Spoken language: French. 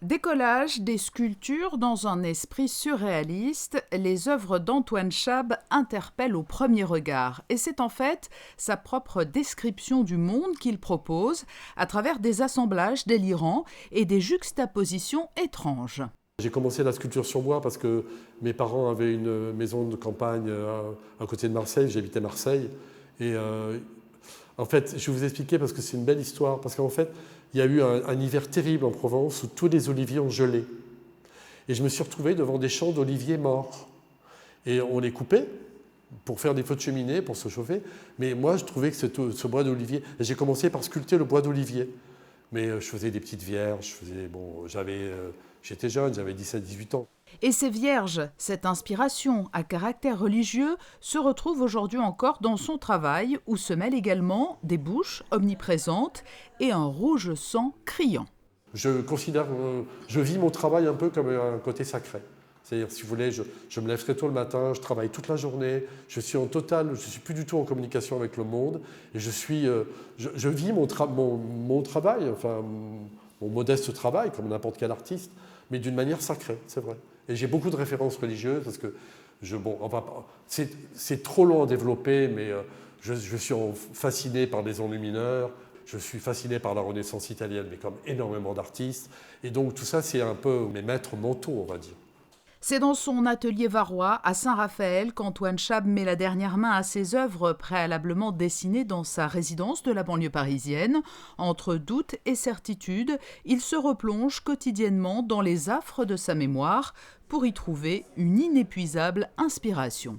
Des collages, des sculptures dans un esprit surréaliste, les œuvres d'Antoine Chab interpellent au premier regard. Et c'est en fait sa propre description du monde qu'il propose à travers des assemblages délirants et des juxtapositions étranges. J'ai commencé la sculpture sur bois parce que mes parents avaient une maison de campagne à côté de Marseille, j'habitais Marseille. Et en fait, je vais vous expliquer parce que c'est une belle histoire, parce qu'en fait, il y a eu un hiver terrible en Provence où tous les oliviers ont gelé. Et je me suis retrouvé devant des champs d'oliviers morts. Et on les coupait pour faire des feux de cheminée, pour se chauffer. Mais moi, je trouvais que ce bois d'olivier... J'ai commencé par sculpter le bois d'olivier. Mais je faisais des petites vierges, j'étais jeune, j'avais 17-18 ans. Et ces vierges, cette inspiration à caractère religieux, se retrouve aujourd'hui encore dans son travail où se mêlent également des bouches omniprésentes et un rouge sang criant. Je vis mon travail un peu comme un côté sacré. C'est-à-dire, si vous voulez, je me lève très tôt le matin, je travaille toute la journée, je suis suis plus du tout en communication avec le monde, et je vis mon travail, enfin mon modeste travail, comme n'importe quel artiste, mais d'une manière sacrée, c'est vrai. Et j'ai beaucoup de références religieuses, parce que, c'est trop long à développer, mais je suis fasciné par les enlumineurs, je suis fasciné par la Renaissance italienne, mais comme énormément d'artistes, et donc tout ça, c'est un peu mes maîtres mentaux, on va dire. C'est dans son atelier varois, à Saint-Raphaël, qu'Antoine Chab met la dernière main à ses œuvres préalablement dessinées dans sa résidence de la banlieue parisienne. Entre doute et certitude, il se replonge quotidiennement dans les affres de sa mémoire pour y trouver une inépuisable inspiration.